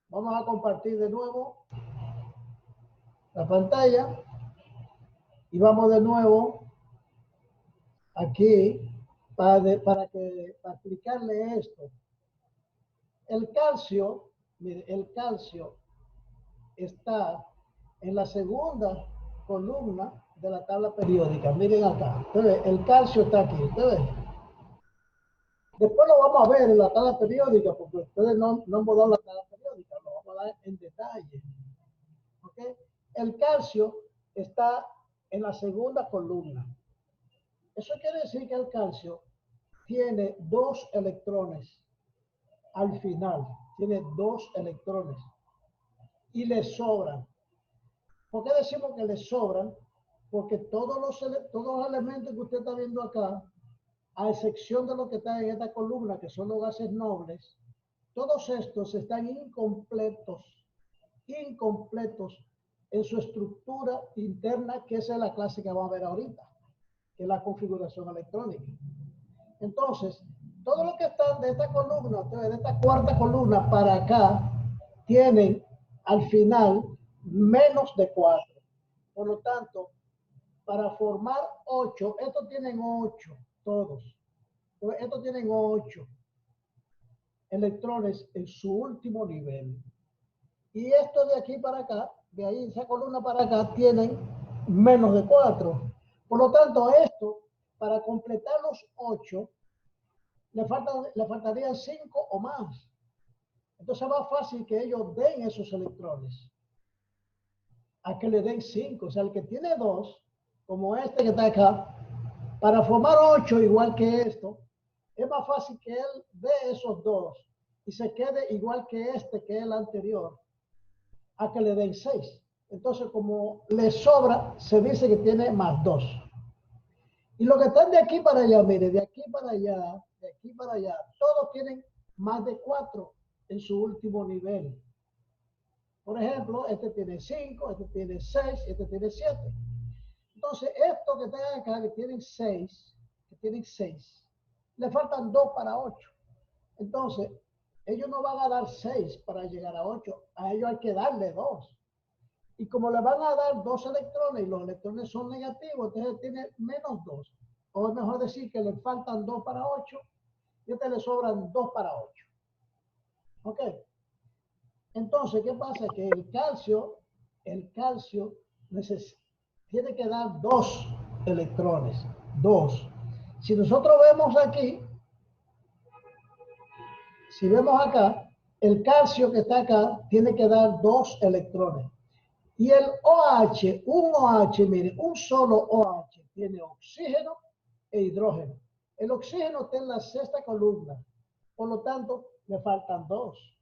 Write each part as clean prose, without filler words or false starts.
Vamos a compartir de nuevo la pantalla y vamos de nuevo aquí para explicarle esto. El calcio, mire, el calcio está en la segunda columna de la tabla periódica. Miren acá. Entonces, el calcio está aquí. Ustedes. Después lo vamos a ver en la tabla periódica, porque ustedes no hemos dado la tabla periódica, lo vamos a dar en detalle. ¿Okay? El calcio está en la segunda columna. Eso quiere decir que el calcio tiene 2 electrones al final. Tiene 2 electrones. Y le sobran. ¿Por qué decimos que le sobran? Porque todos los elementos que usted está viendo acá, a excepción de lo que está en esta columna, que son los gases nobles, todos estos están incompletos en su estructura interna, que esa es la clase que vamos a ver ahorita, que es la configuración electrónica. Entonces, todo lo que está de esta columna, de esta cuarta columna para acá, tienen al final menos de 4. Por lo tanto, para formar 8, estos tienen 8, todos. Estos tienen 8 electrones en su último nivel. Y estos de aquí para acá, de ahí esa columna para acá, tienen menos de 4. Por lo tanto, esto, para completar los 8, le faltarían 5 o más. Entonces es más fácil que ellos den esos electrones a que le den 5. O sea, el que tiene 2, como este que está acá, para formar 8 igual que esto, es más fácil que él dé esos 2 y se quede igual que este, que es el anterior, a que le den 6. Entonces, como le sobra, se dice que tiene más 2. Y lo que están de aquí para allá, mire, de aquí para allá, de aquí para allá, todos tienen más de 4 en su último nivel. Por ejemplo, este tiene 5, este tiene 6, este tiene 7. Entonces, estos que están acá, que tienen 6, le faltan 2 para 8. Entonces, ellos no van a dar 6 para llegar a 8. A ellos hay que darle 2. Y como le van a dar 2 electrones y los electrones son negativos, entonces tiene menos 2. O es mejor decir que le faltan 2 para 8 y a este le sobran 2 para 8. ¿Ok? Entonces, ¿qué pasa? Que el calcio tiene que dar 2 electrones. 2. Si nosotros vemos aquí, si vemos acá, el calcio que está acá tiene que dar 2 electrones. Y el OH, un OH, mire, un solo OH tiene oxígeno e hidrógeno. El oxígeno está en la sexta columna, por lo tanto, le faltan 2.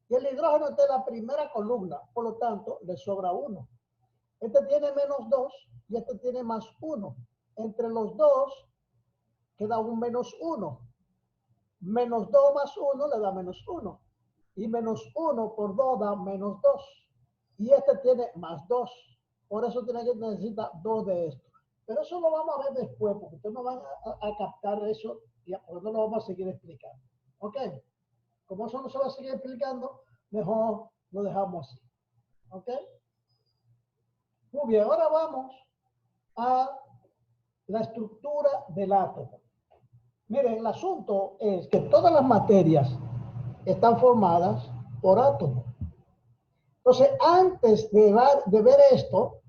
Y el hidrógeno está en la primera columna, por lo tanto, le sobra 1. Este tiene menos 2 y este tiene más 1. Entre los dos queda un menos 1. Menos 2 más 1 le da menos 1. Y menos 1 por 2 da menos 2. Y este tiene más 2. Por eso necesita 2 de estos. Pero eso lo vamos a ver después, porque ustedes no van a captar eso y no lo vamos a seguir explicando. ¿Ok? Como eso no se va a seguir explicando, mejor lo dejamos así. ¿Ok? Muy bien, ahora vamos a la estructura del átomo. Miren, el asunto es que todas las materias están formadas por átomos. Entonces, antes de ver esto,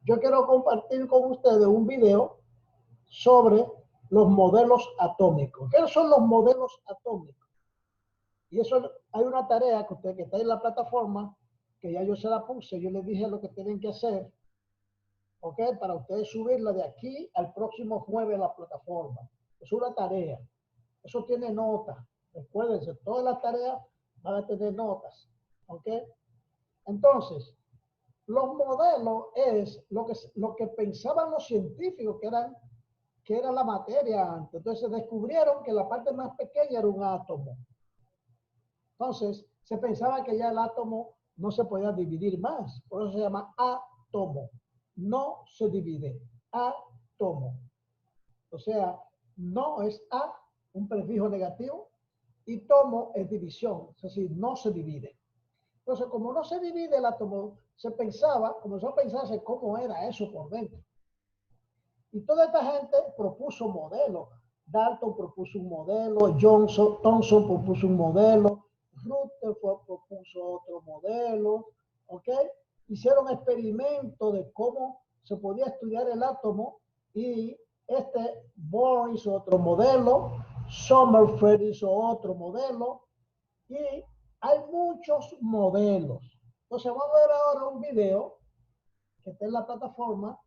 yo quiero compartir con ustedes un video sobre los modelos atómicos. ¿Qué son los modelos atómicos? Y eso hay una tarea que usted que está en la plataforma, que ya yo se la puse, yo les dije lo que tienen que hacer, ¿ok? Para ustedes subirla de aquí al próximo jueves a la plataforma. Es una tarea. Eso tiene notas. Recuérdense, todas las tareas van a tener notas, ¿ok? Entonces, los modelos es lo que pensaban los científicos que era la materia antes. Entonces descubrieron que la parte más pequeña era un átomo. Entonces se pensaba que ya el átomo no se podía dividir más. Por eso se llama átomo. No se divide. Átomo. O sea, no es a, un prefijo negativo, y tomo es división. Es decir, no se divide. Entonces, como no se divide el átomo, comenzó a pensarse cómo era eso por dentro. Y toda esta gente propuso modelos. Dalton propuso un modelo, Thomson propuso un modelo, Rutherford propuso otro modelo, ¿ok? Hicieron experimentos de cómo se podía estudiar el átomo y Bohr hizo otro modelo, Sommerfeld hizo otro modelo y hay muchos modelos. Entonces vamos a ver ahora un video que está en la plataforma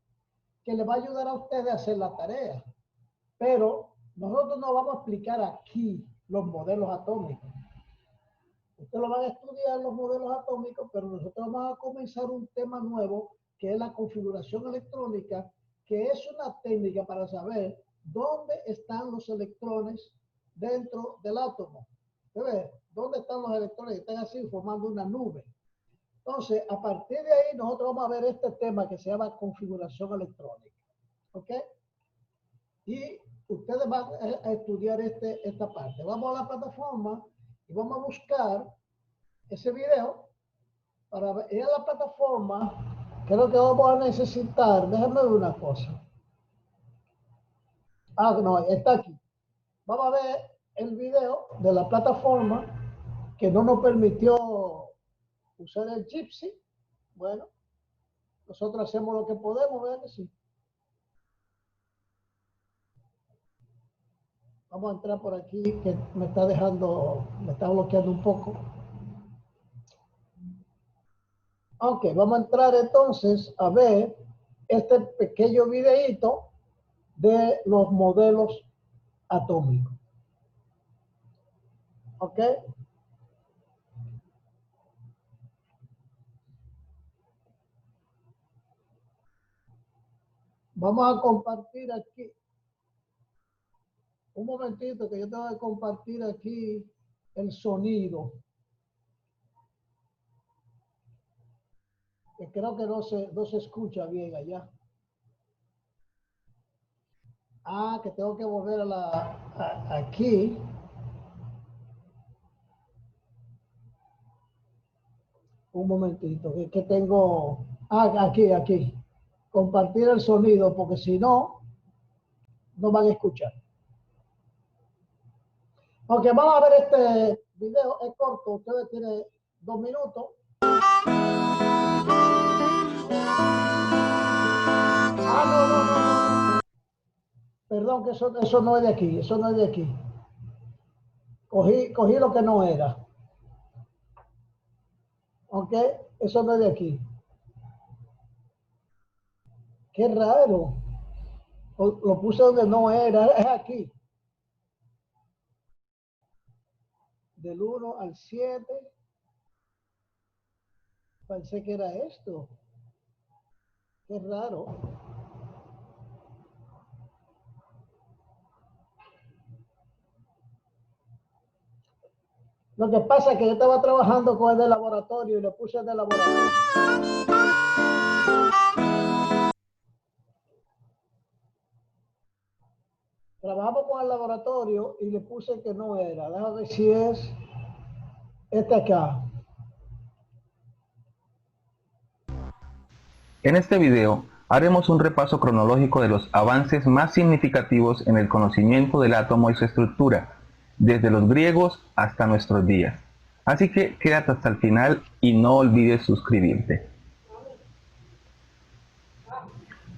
que le va a ayudar a ustedes a hacer la tarea. Pero nosotros no vamos a explicar aquí los modelos atómicos. Ustedes lo van a estudiar los modelos atómicos, pero nosotros vamos a comenzar un tema nuevo que es la configuración electrónica, que es una técnica para saber dónde están los electrones dentro del átomo. ¿Ves? ¿Dónde están los electrones? Están así formando una nube. Entonces, a partir de ahí, nosotros vamos a ver este tema que se llama configuración electrónica. ¿Ok? Y ustedes van a estudiar esta parte. Vamos a la plataforma y vamos a buscar ese video para ir a la plataforma. Creo que vamos a necesitar, déjenme ver una cosa. Ah, no, está aquí. Vamos a ver el video de la plataforma que no nos permitió usar el Jitsi. Bueno, nosotros hacemos lo que podemos, ¿verdad que sí? Vamos a entrar por aquí, que me está bloqueando un poco. Ok, vamos a entrar entonces a ver este pequeño videíto de los modelos atómicos. Ok. Vamos a compartir aquí. Un momentito que yo tengo que compartir aquí el sonido. Que creo que no se escucha bien allá. Ah, que tengo que volver aquí. Un momentito, que tengo. Ah, aquí. Compartir el sonido, porque si no, no van a escuchar. Ok, vamos a ver este video, es corto, ustedes tienen 2 minutos. Ah, no. Perdón, que eso no es de aquí, eso no es de aquí. Cogí lo que no era. Ok, eso no es de aquí. Qué raro. Lo puse donde no era, es aquí. Del 1 al 7. Pensé que era esto. Qué raro. Lo que pasa es que yo estaba trabajando con el de laboratorio y le puse el de laboratorio. Trabajamos con el laboratorio y le puse que no era. Déjame ver si es este acá. En este video haremos un repaso cronológico de los avances más significativos en el conocimiento del átomo y su estructura, desde los griegos hasta nuestros días. Así que quédate hasta el final y no olvides suscribirte.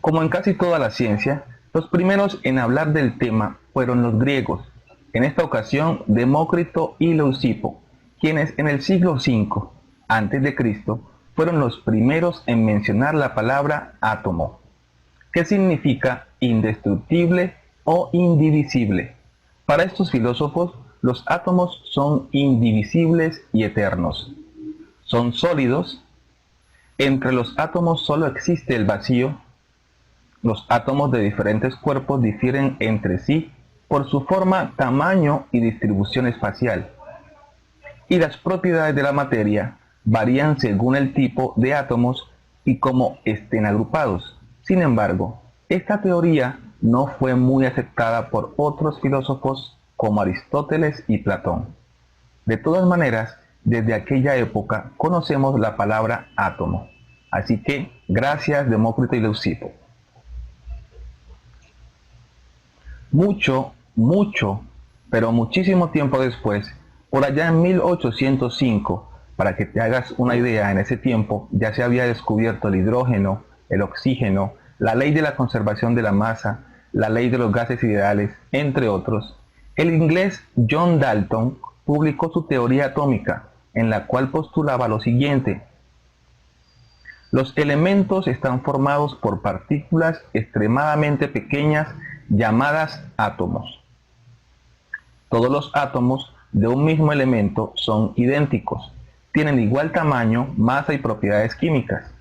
Como en casi toda la ciencia, los primeros en hablar del tema fueron los griegos, en esta ocasión Demócrito y Leucipo, quienes en el siglo V a.C. fueron los primeros en mencionar la palabra átomo, que significa indestructible o indivisible. Para estos filósofos, los átomos son indivisibles y eternos. Son sólidos. Entre los átomos solo existe el vacío. Los átomos de diferentes cuerpos difieren entre sí por su forma, tamaño y distribución espacial. Y las propiedades de la materia varían según el tipo de átomos y cómo estén agrupados. Sin embargo, esta teoría no fue muy aceptada por otros filósofos como Aristóteles y Platón. De todas maneras, desde aquella época conocemos la palabra átomo. Así que, gracias Demócrito y Leucipo. Mucho, pero muchísimo tiempo después, por allá en 1805, para que te hagas una idea, en ese tiempo ya se había descubierto el hidrógeno, el oxígeno, la ley de la conservación de la masa, la ley de los gases ideales, entre otros. El inglés John Dalton publicó su teoría atómica, en la cual postulaba lo siguiente: los elementos están formados por partículas extremadamente pequeñas llamadas átomos. Todos los átomos de un mismo elemento son idénticos, tienen igual tamaño, masa y propiedades químicas.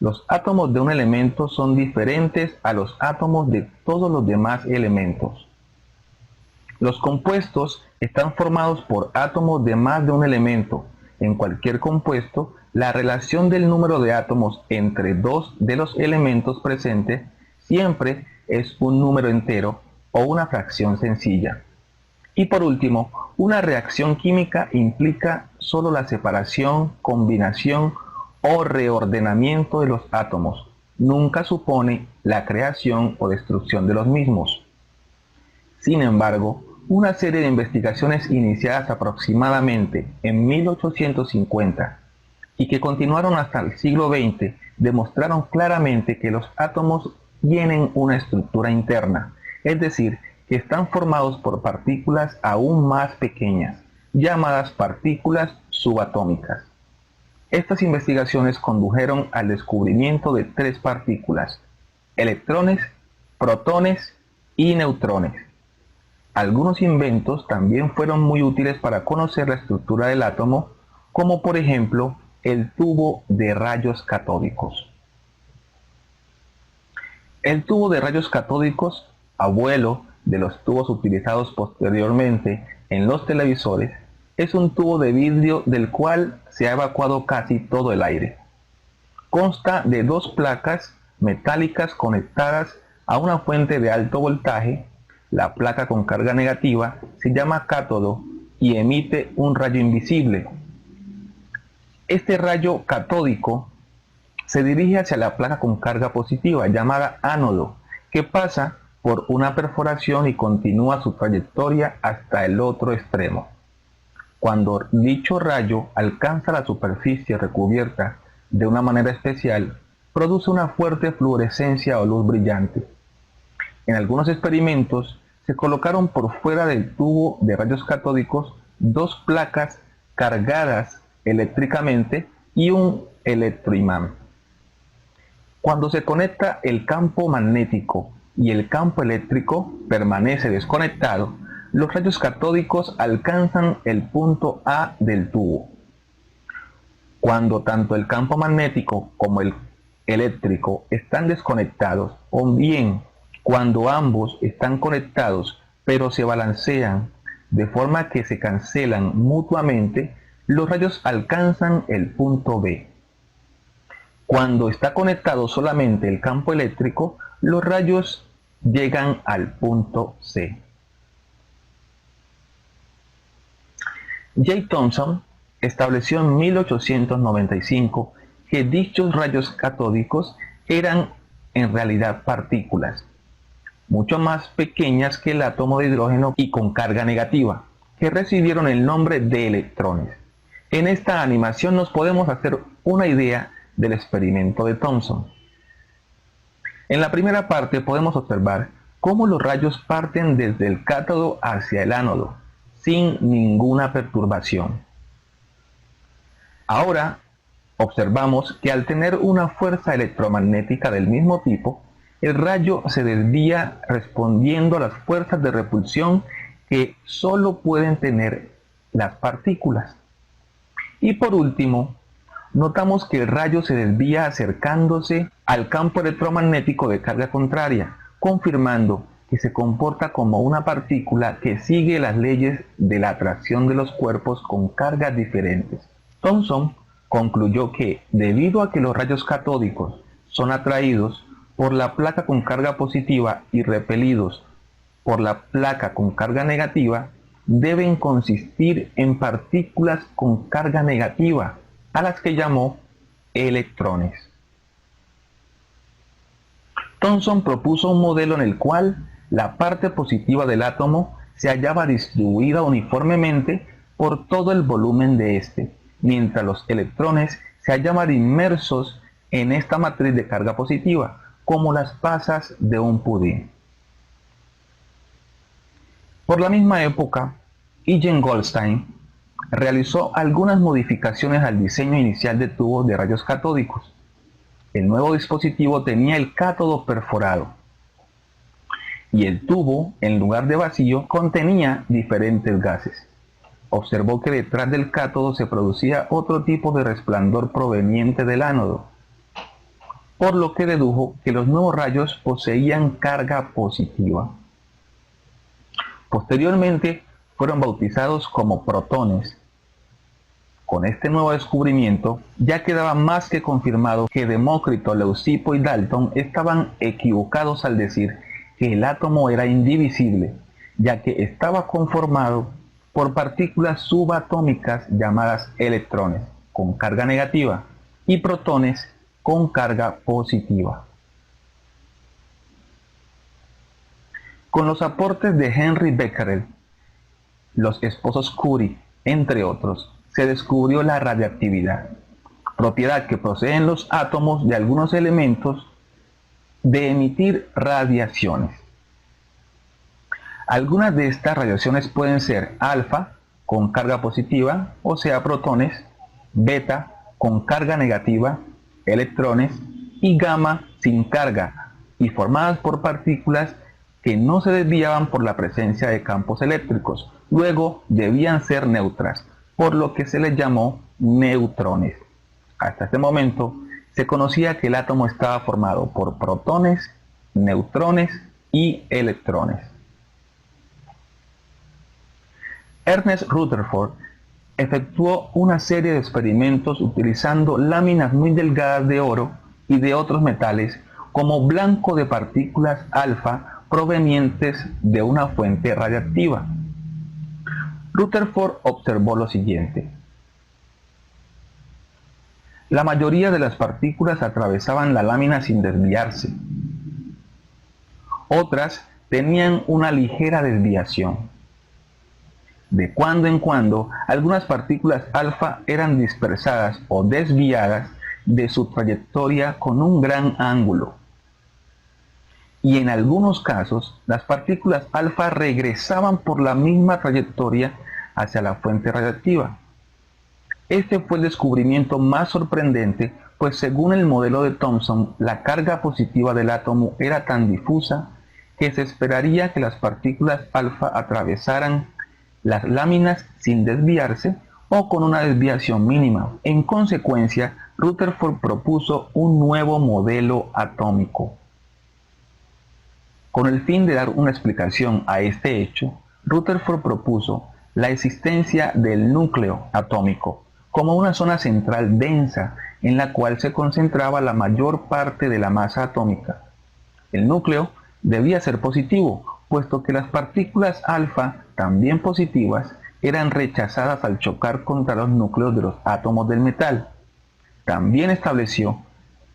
Los átomos de un elemento son diferentes a los átomos de todos los demás elementos. Los compuestos están formados por átomos de más de un elemento. En cualquier compuesto, la relación del número de átomos entre dos de los elementos presentes siempre es un número entero o una fracción sencilla. Y por último, una reacción química implica solo la separación, combinación o reordenamiento de los átomos. Nunca supone la creación o destrucción de los mismos. Sin embargo, una serie de investigaciones iniciadas aproximadamente en 1850 y que continuaron hasta el siglo XX demostraron claramente que los átomos tienen una estructura interna, es decir, que están formados por partículas aún más pequeñas, llamadas partículas subatómicas. Estas investigaciones condujeron al descubrimiento de tres partículas: electrones, protones y neutrones. Algunos inventos también fueron muy útiles para conocer la estructura del átomo, como por ejemplo el tubo de rayos catódicos. El tubo de rayos catódicos, abuelo de los tubos utilizados posteriormente en los televisores, es un tubo de vidrio del cual se ha evacuado casi todo el aire. Consta de dos placas metálicas conectadas a una fuente de alto voltaje. La placa con carga negativa se llama cátodo y emite un rayo invisible. Este rayo catódico se dirige hacia la placa con carga positiva, llamada ánodo, que pasa por una perforación y continúa su trayectoria hasta el otro extremo. Cuando dicho rayo alcanza la superficie recubierta de una manera especial, produce una fuerte fluorescencia o luz brillante. En algunos experimentos se colocaron por fuera del tubo de rayos catódicos dos placas cargadas eléctricamente y un electroimán. Cuando se conecta el campo magnético y el campo eléctrico permanece desconectado, los rayos catódicos alcanzan el punto A del tubo. Cuando tanto el campo magnético como el eléctrico están desconectados, o bien cuando ambos están conectados pero se balancean de forma que se cancelan mutuamente, los rayos alcanzan el punto B. Cuando está conectado solamente el campo eléctrico, los rayos llegan al punto C. J. Thomson estableció en 1895 que dichos rayos catódicos eran en realidad partículas, mucho más pequeñas que el átomo de hidrógeno y con carga negativa, que recibieron el nombre de electrones. En esta animación nos podemos hacer una idea del experimento de Thomson. En la primera parte podemos observar cómo los rayos parten desde el cátodo hacia el ánodo, sin ninguna perturbación. Ahora observamos que al tener una fuerza electromagnética del mismo tipo, el rayo se desvía respondiendo a las fuerzas de repulsión que solo pueden tener las partículas. Y por último, notamos que el rayo se desvía acercándose al campo electromagnético de carga contraria, confirmando que se comporta como una partícula que sigue las leyes de la atracción de los cuerpos con cargas diferentes. Thomson concluyó que, debido a que los rayos catódicos son atraídos por la placa con carga positiva y repelidos por la placa con carga negativa, deben consistir en partículas con carga negativa, a las que llamó electrones. Thomson propuso un modelo en el cual la parte positiva del átomo se hallaba distribuida uniformemente por todo el volumen de este, mientras los electrones se hallaban inmersos en esta matriz de carga positiva, como las pasas de un pudín. Por la misma época, Eugene Goldstein realizó algunas modificaciones al diseño inicial de tubos de rayos catódicos. El nuevo dispositivo tenía el cátodo perforado y el tubo, en lugar de vacío, contenía diferentes gases. Observó que detrás del cátodo se producía otro tipo de resplandor proveniente del ánodo, por lo que dedujo que los nuevos rayos poseían carga positiva. Posteriormente fueron bautizados como protones. Con este nuevo descubrimiento ya quedaba más que confirmado que Demócrito, Leucipo y Dalton estaban equivocados al decir que el átomo era indivisible, ya que estaba conformado por partículas subatómicas llamadas electrones con carga negativa y protones con carga positiva. Con los aportes de Henry Becquerel, los esposos Curie, entre otros, se descubrió la radiactividad, propiedad que poseen los átomos de algunos elementos de emitir radiaciones. Algunas de estas radiaciones pueden ser alfa, con carga positiva, o sea, protones, beta, con carga negativa, electrones, y gamma, sin carga, y formadas por partículas que no se desviaban por la presencia de campos eléctricos. Luego debían ser neutras, por lo que se les llamó neutrones. Hasta este momento se conocía que el átomo estaba formado por protones, neutrones y electrones. Ernest Rutherford efectuó una serie de experimentos utilizando láminas muy delgadas de oro y de otros metales como blanco de partículas alfa provenientes de una fuente radiactiva. Rutherford observó lo siguiente: la mayoría de las partículas atravesaban la lámina sin desviarse. Otras tenían una ligera desviación. De cuando en cuando, algunas partículas alfa eran dispersadas o desviadas de su trayectoria con un gran ángulo. Y en algunos casos, las partículas alfa regresaban por la misma trayectoria hacia la fuente radiactiva. Este fue el descubrimiento más sorprendente, pues según el modelo de Thomson, la carga positiva del átomo era tan difusa que se esperaría que las partículas alfa atravesaran las láminas sin desviarse o con una desviación mínima. En consecuencia, Rutherford propuso un nuevo modelo atómico. Con el fin de dar una explicación a este hecho, Rutherford propuso la existencia del núcleo atómico como una zona central densa en la cual se concentraba la mayor parte de la masa atómica. El núcleo debía ser positivo, puesto que las partículas alfa, también positivas, eran rechazadas al chocar contra los núcleos de los átomos del metal. También estableció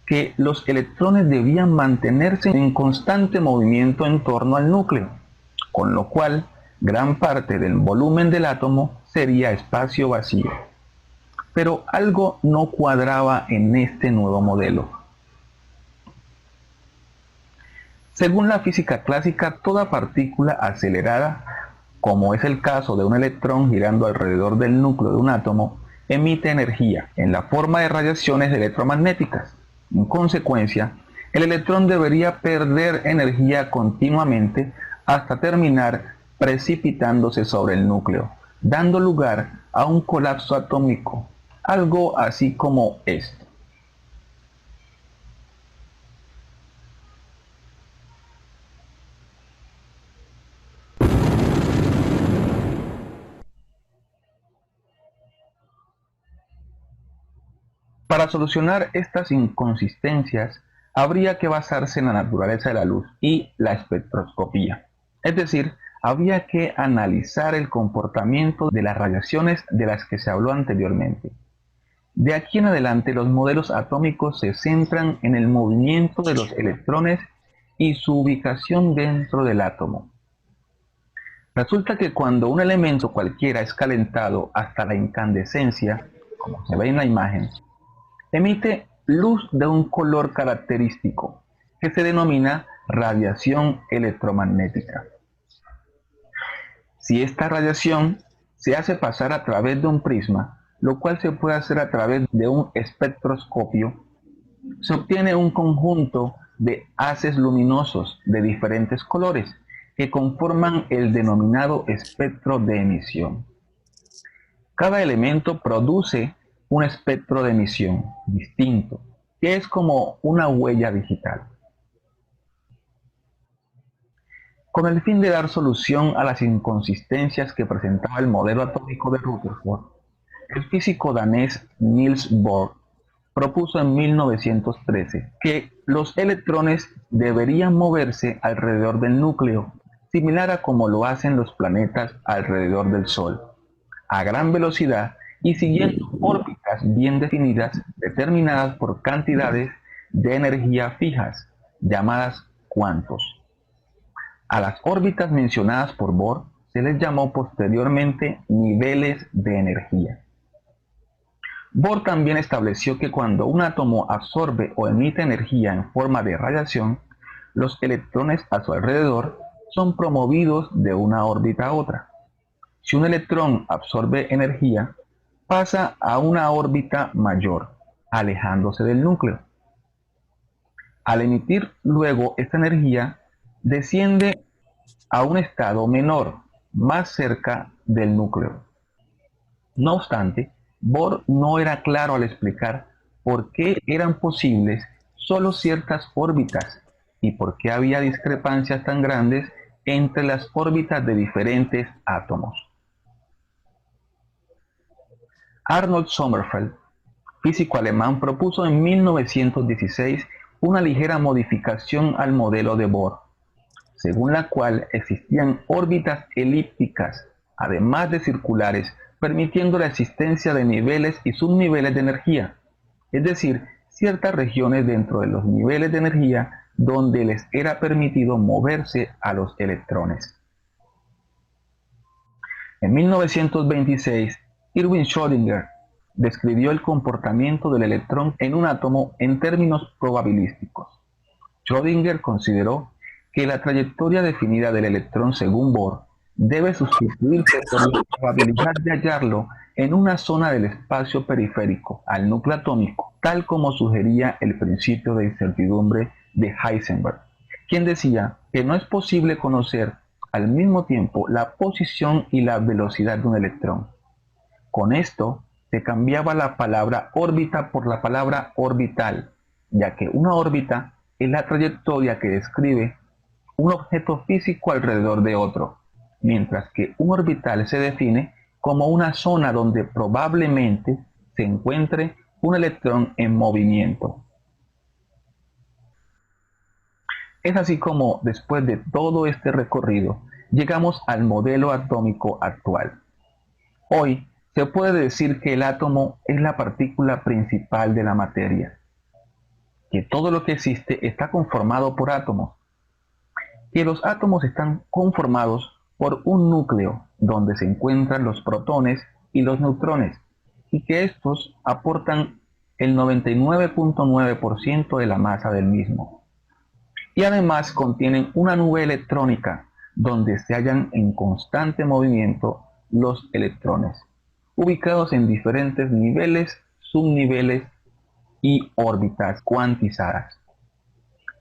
que los electrones debían mantenerse en constante movimiento en torno al núcleo, con lo cual gran parte del volumen del átomo sería espacio vacío. Pero algo no cuadraba en este nuevo modelo. Según la física clásica, toda partícula acelerada, como es el caso de un electrón girando alrededor del núcleo de un átomo, emite energía en la forma de radiaciones electromagnéticas. En consecuencia, el electrón debería perder energía continuamente hasta terminar precipitándose sobre el núcleo, dando lugar a un colapso atómico, algo así como esto. Para solucionar estas inconsistencias, habría que basarse en la naturaleza de la luz y la espectroscopía, es decir, había que analizar el comportamiento de las radiaciones de las que se habló anteriormente. De aquí en adelante, los modelos atómicos se centran en el movimiento de los electrones y su ubicación dentro del átomo. Resulta que cuando un elemento cualquiera es calentado hasta la incandescencia, como se ve en la imagen, emite luz de un color característico que se denomina radiación electromagnética. Si esta radiación se hace pasar a través de un prisma, lo cual se puede hacer a través de un espectroscopio, se obtiene un conjunto de haces luminosos de diferentes colores que conforman el denominado espectro de emisión. Cada elemento produce un espectro de emisión distinto, que es como una huella digital. Con el fin de dar solución a las inconsistencias que presentaba el modelo atómico de Rutherford, el físico danés Niels Bohr propuso en 1913 que los electrones deberían moverse alrededor del núcleo, similar a como lo hacen los planetas alrededor del Sol, a gran velocidad y siguiendo órbitas bien definidas, determinadas por cantidades de energía fijas, llamadas cuantos. A las órbitas mencionadas por Bohr se les llamó posteriormente niveles de energía. Bohr también estableció que cuando un átomo absorbe o emite energía en forma de radiación, los electrones a su alrededor son promovidos de una órbita a otra. Si un electrón absorbe energía, pasa a una órbita mayor, alejándose del núcleo. Al emitir luego esta energía, desciende a un estado menor, más cerca del núcleo. No obstante, Bohr no era claro al explicar por qué eran posibles solo ciertas órbitas y por qué había discrepancias tan grandes entre las órbitas de diferentes átomos. Arnold Sommerfeld, físico alemán, propuso en 1916 una ligera modificación al modelo de Bohr, según la cual existían órbitas elípticas, además de circulares, permitiendo la existencia de niveles y subniveles de energía, es decir, ciertas regiones dentro de los niveles de energía donde les era permitido moverse a los electrones. En 1926, Erwin Schrödinger describió el comportamiento del electrón en un átomo en términos probabilísticos. Schrödinger consideró que la trayectoria definida del electrón según Bohr debe sustituirse por la probabilidad de hallarlo en una zona del espacio periférico al núcleo atómico, tal como sugería el principio de incertidumbre de Heisenberg, quien decía que no es posible conocer al mismo tiempo la posición y la velocidad de un electrón. Con esto se cambiaba la palabra órbita por la palabra orbital, ya que una órbita es la trayectoria que describe un objeto físico alrededor de otro, mientras que un orbital se define como una zona donde probablemente se encuentre un electrón en movimiento. Es así como, después de todo este recorrido, llegamos al modelo atómico actual. Hoy se puede decir que el átomo es la partícula principal de la materia, que todo lo que existe está conformado por átomos, que los átomos están conformados por un núcleo donde se encuentran los protones y los neutrones, y que estos aportan el 99.9% de la masa del mismo. Y además contienen una nube electrónica donde se hallan en constante movimiento los electrones, ubicados en diferentes niveles, subniveles y órbitas cuantizadas.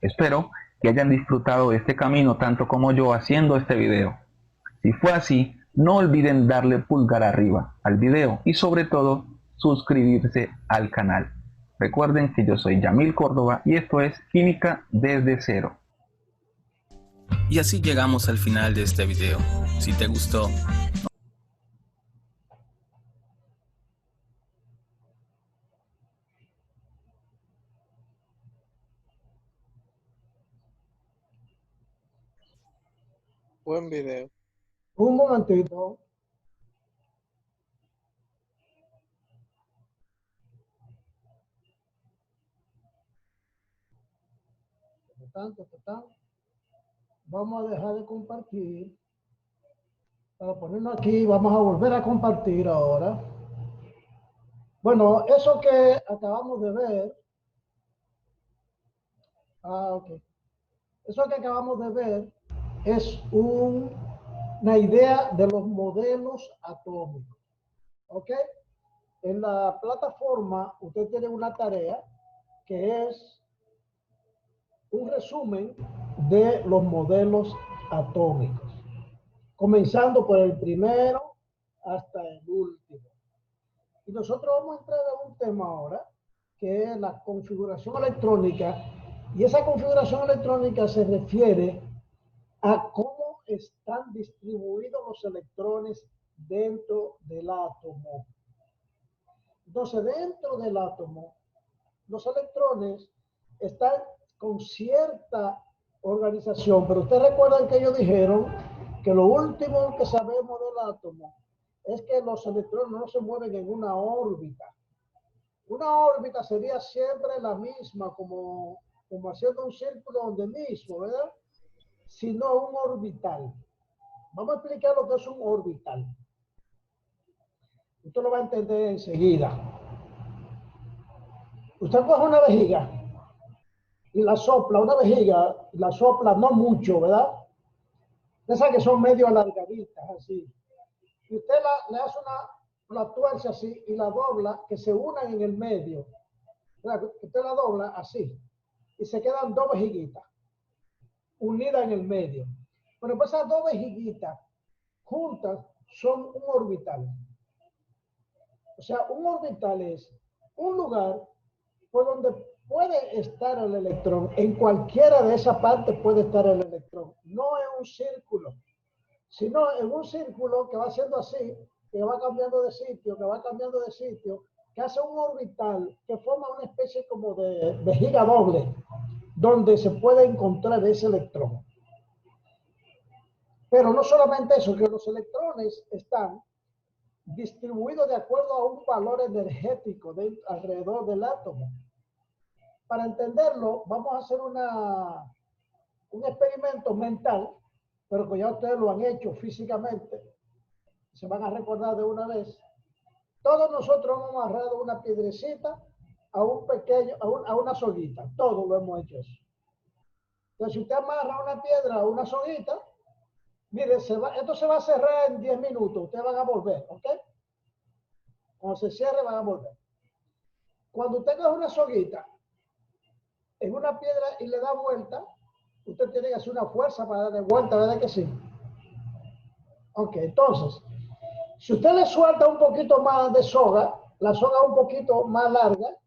Espero que hayan disfrutado de este camino tanto como yo haciendo este video. Si fue así, no olviden darle pulgar arriba al video y sobre todo suscribirse al canal. Recuerden que yo soy Yamil Córdoba y esto es Química desde cero. Y así llegamos al final de este video. Si te gustó, Buen video. Un momentito. Vamos a dejar de compartir. Para ponernos aquí, vamos a volver a compartir ahora. Bueno, eso que acabamos de ver. Ok. Eso que acabamos de ver es una idea de los modelos atómicos. ¿Ok? En la plataforma usted tiene una tarea que es un resumen de los modelos atómicos, comenzando por el primero hasta el último. Y nosotros vamos a entrar en un tema ahora, que es la configuración electrónica, y esa configuración electrónica se refiere a cómo están distribuidos los electrones dentro del átomo. Entonces, dentro del átomo, los electrones están con cierta organización, pero ustedes recuerdan que ellos dijeron que lo último que sabemos del átomo es que los electrones no se mueven en una órbita. Una órbita sería siempre la misma, como haciendo un círculo donde mismo, ¿verdad? Sino un orbital. Vamos a explicar lo que es un orbital. Usted lo va a entender enseguida. Usted coge una vejiga y la sopla, una vejiga, la sopla no mucho, ¿verdad? Esas que son medio alargaditas, así. Y usted le hace la tuerce así y la dobla, que se unan en el medio. ¿Verdad? Usted la dobla así y se quedan dos vejiguitas unidas en el medio. Pero pues esas dos vejiguitas juntas son un orbital. O sea, un orbital es un lugar por donde puede estar el electrón. En cualquiera de esas partes puede estar el electrón. No en un círculo, sino en un círculo que va haciendo así, que va cambiando de sitio, que va cambiando de sitio, que hace un orbital que forma una especie como de vejiga doble, donde se puede encontrar ese electrón. Pero no solamente eso, que los electrones están distribuidos de acuerdo a un valor energético alrededor del átomo. Para entenderlo, vamos a hacer un experimento mental, pero que ya ustedes lo han hecho físicamente, se van a recordar de una vez. Todos nosotros hemos agarrado una piedrecita a un pequeño, a una soguita. Todos lo hemos hecho eso. Entonces, si usted amarra una piedra a una soguita, mire, esto se va a cerrar en 10 minutos. Ustedes van a volver, ¿ok? Cuando se cierre, van a volver. Cuando usted coge una soguita en una piedra y le da vuelta, usted tiene que hacer una fuerza para darle vuelta, ¿verdad que sí? Ok, entonces, si usted le suelta un poquito más de soga, la soga un poquito más larga,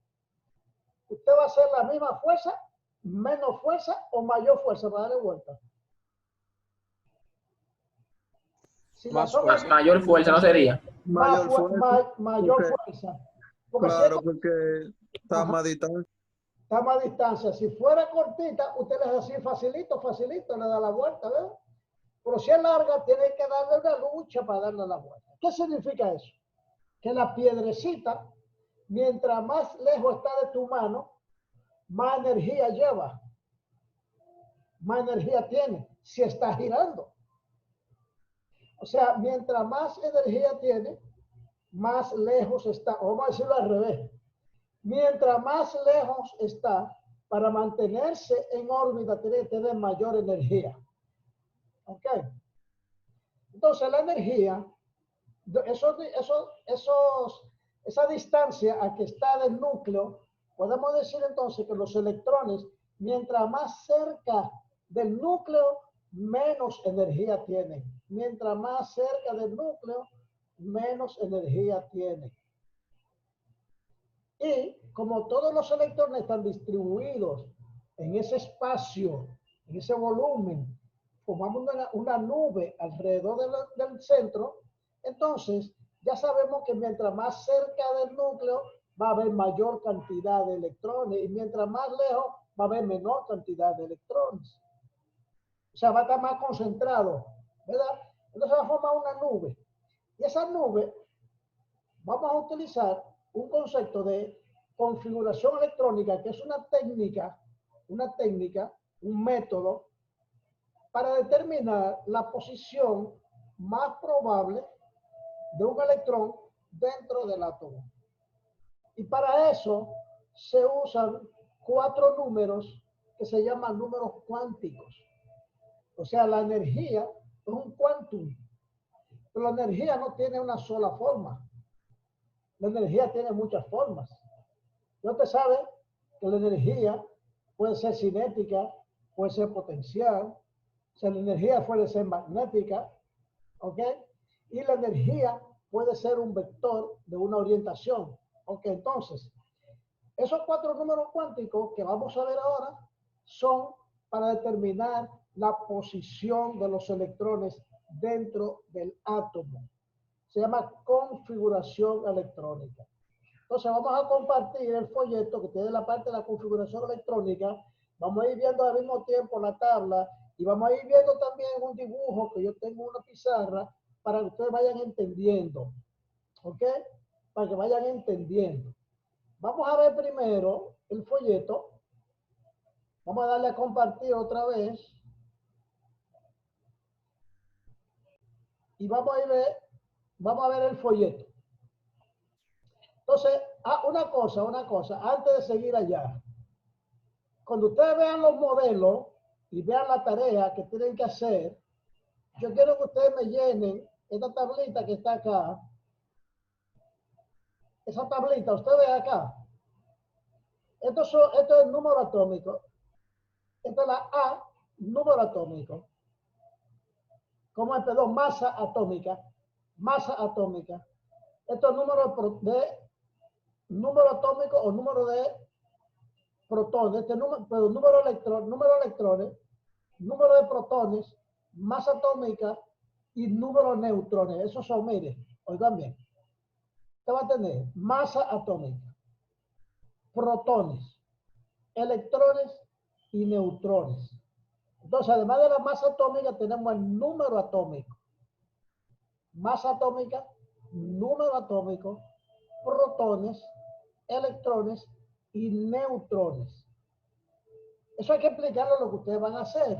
usted va a hacer la misma fuerza, menos fuerza o mayor fuerza para darle vuelta. Si la soga fuerza. Mayor fuerza no sería. Mayor fuerza. Porque claro, porque está más distancia. Está más distancia. Si fuera cortita, usted le hace así facilito, le da la vuelta, ¿verdad? Pero si es larga, tiene que darle una lucha para darle la vuelta. ¿Qué significa eso? Que la piedrecita, mientras más lejos está de tu mano, más energía lleva. Más energía tiene si está girando. O sea, mientras más energía tiene, más lejos está. O vamos a decirlo al revés. Mientras más lejos está, para mantenerse en órbita tiene que tener mayor energía. ¿Ok? Entonces la energía, esa distancia a que está del núcleo, podemos decir entonces que los electrones, mientras más cerca del núcleo, menos energía tienen. Mientras más cerca del núcleo, menos energía tienen. Y como todos los electrones están distribuidos en ese espacio, en ese volumen, formamos una nube alrededor del centro, entonces ya sabemos que mientras más cerca del núcleo va a haber mayor cantidad de electrones y mientras más lejos va a haber menor cantidad de electrones. O sea, va a estar más concentrado, ¿verdad? Entonces va a formar una nube. Y esa nube vamos a utilizar un concepto de configuración electrónica, que es una técnica, un método para determinar la posición más probable de un electrón dentro del átomo. Y para eso se usan 4 números que se llaman números cuánticos. O sea, la energía es un quantum, pero la energía no tiene una sola forma. La energía tiene muchas formas. Ya usted sabe que la energía puede ser cinética, puede ser potencial, o sea, la energía puede ser magnética, ¿ok? Y la energía puede ser un vector de una orientación, ¿ok? Entonces, esos 4 números cuánticos que vamos a ver ahora son para determinar la posición de los electrones dentro del átomo. Se llama configuración electrónica. Entonces vamos a compartir el folleto que tiene la parte de la configuración electrónica. Vamos a ir viendo al mismo tiempo la tabla y vamos a ir viendo también un dibujo que yo tengo en una pizarra para que ustedes vayan entendiendo. ¿Ok? Para que vayan entendiendo. Vamos a ver primero el folleto. Vamos a darle a compartir otra vez. Y vamos a ver el folleto. Entonces, una cosa, antes de seguir allá. Cuando ustedes vean los modelos y vean la tarea que tienen que hacer, yo quiero que ustedes me llenen esta tablita que está acá. Esa tablita, ustedes ven acá. Esto es el número atómico. Esta es la A, número atómico. Como es, perdón, masa atómica. Masa atómica. Esto es número atómico o número de protones. Este número, perdón, número de electrones, número de protones, masa atómica y número de neutrones. Esos son, mire, oigan bien. Usted va a tener masa atómica, protones, electrones y neutrones. Entonces, además de la masa atómica, tenemos el número atómico. Masa atómica, número atómico, protones, electrones y neutrones. Eso hay que explicarlo lo que ustedes van a hacer.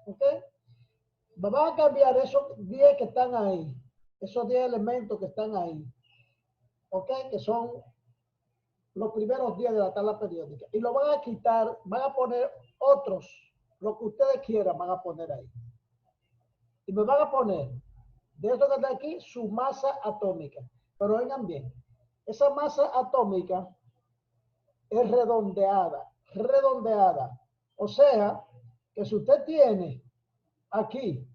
¿Ok? Vamos a cambiar esos 10 que están ahí. Esos 10 elementos que están ahí. ¿Ok? Que son los primeros 10 de la tabla periódica. Y lo van a quitar, van a poner otros. Lo que ustedes quieran van a poner ahí. Y me van a poner, de esto que está aquí, su masa atómica. Pero oigan bien, esa masa atómica es redondeada. O sea, que si usted tiene aquí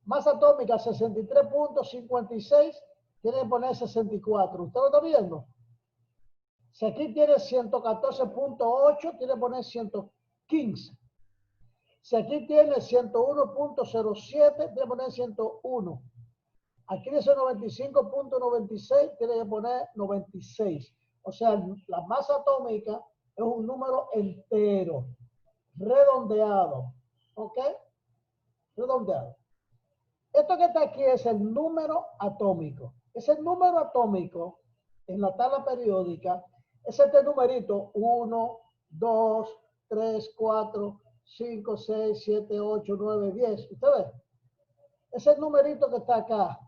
masa atómica 63.56, tiene que poner 64. ¿Usted lo está viendo? Si aquí tiene 114.8, tiene que poner 115. Si aquí tiene 101.07, tiene que poner 101. Aquí dice 95.96, tiene que poner 96. O sea, la masa atómica es un número entero, redondeado. ¿Ok? Redondeado. Esto que está aquí es el número atómico. Ese número atómico en la tabla periódica es este numerito 1, 2, 3, 4, 5, 6, 7, 8, 9, 10. ¿Usted ve? Ese numerito que está acá,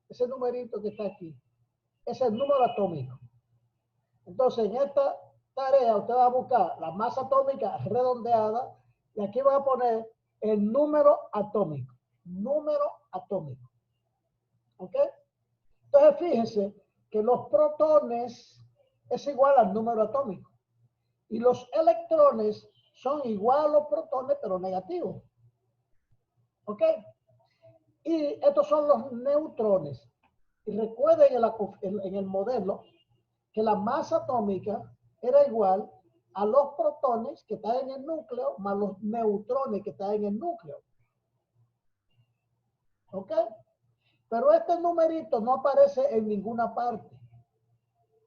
ese numerito que está aquí, es el número atómico. Entonces, en esta tarea usted va a buscar la masa atómica redondeada y aquí va a poner el número atómico. Número atómico. ¿Ok? Entonces, fíjense que los protones es igual al número atómico. Y los electrones son igual a los protones, pero negativos. ¿Ok? Y estos son los neutrones. Y recuerden en el modelo que la masa atómica era igual a los protones que están en el núcleo más los neutrones que están en el núcleo. ¿Ok? Pero este numerito no aparece en ninguna parte.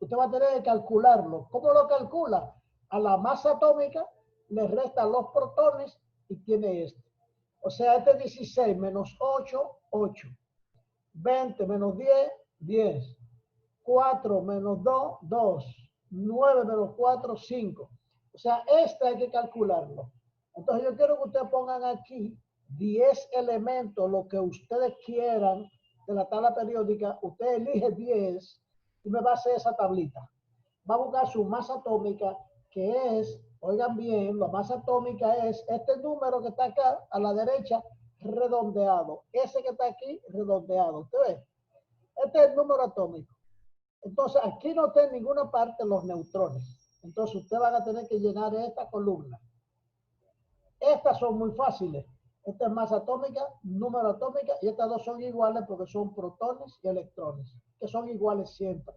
Usted va a tener que calcularlo. ¿Cómo lo calcula? A la masa atómica le restan los protones y tiene este. O sea, este es 16 menos 8, 8. 20 menos 10, 10. 4 menos 2, 2. 9 menos 4, 5. O sea, este hay que calcularlo. Entonces yo quiero que ustedes pongan aquí 10 elementos, lo que ustedes quieran de la tabla periódica. Usted elige 10 y me va a hacer esa tablita. Va a buscar su masa atómica, que es, oigan bien, la masa atómica es este número que está acá a la derecha, redondeado. Ese que está aquí, redondeado. ¿Usted ve? Este es el número atómico. Entonces, aquí no está en ninguna parte los neutrones. Entonces, ustedes van a tener que llenar esta columna. Estas son muy fáciles. Esta es masa atómica, número atómica, y estas dos son iguales porque son protones y electrones, que son iguales siempre,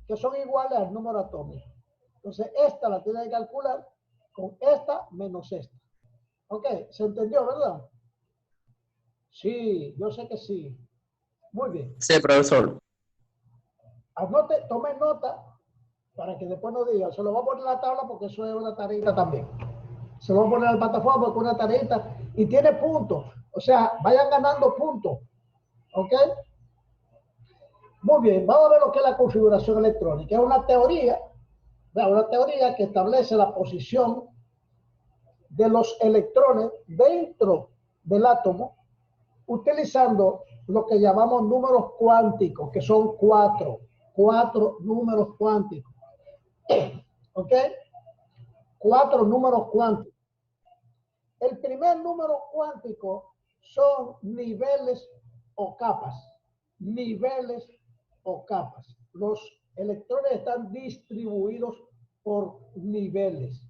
que son iguales al número atómico. Entonces, esta la tiene que calcular con esta menos esta. ¿Ok? ¿Se entendió, verdad? Sí, yo sé que sí. Muy bien. Sí, profesor. Anote, tome nota para que después no diga, se lo voy a poner en la tabla porque eso es una tareita también. Se lo voy a poner al plataforma porque es una tareita y tiene puntos. O sea, vayan ganando puntos. ¿Ok? Muy bien, vamos a ver lo que es la configuración electrónica. Es una teoría que establece la posición de los electrones dentro del átomo utilizando lo que llamamos números cuánticos, que son cuatro números cuánticos. ¿Ok? 4 números cuánticos. El primer número cuántico son niveles o capas. Niveles o capas. Los electrones están distribuidos por niveles.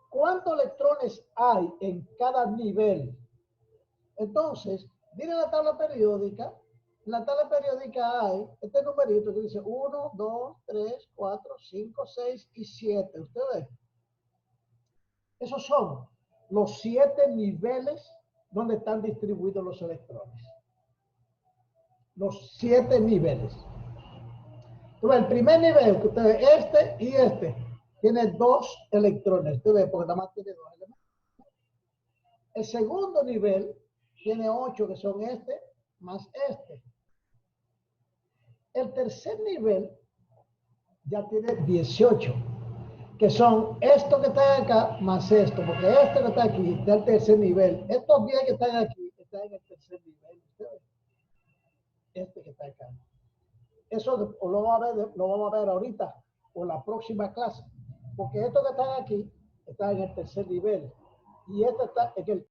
¿Cuántos electrones hay en cada nivel? Entonces, miren la tabla periódica. En la tabla periódica hay este numerito que dice 1, 2, 3, 4, 5, 6 y 7. ¿Usted ve? Esos son los 7 niveles donde están distribuidos los electrones. Los 7 niveles. Entonces, el primer nivel, que usted ve, este y este, tiene 2 electrones. Usted ve, porque nada más tiene 2 elementos. El segundo nivel tiene 8, que son este más este. El tercer nivel ya tiene 18, que son esto que está acá más esto, porque este que está aquí está en el tercer nivel. Estos 10 que están aquí están en el tercer nivel. Este que está acá. Eso lo vamos a ver ahorita o en la próxima clase, porque estos que están aquí están en el tercer nivel y este está en el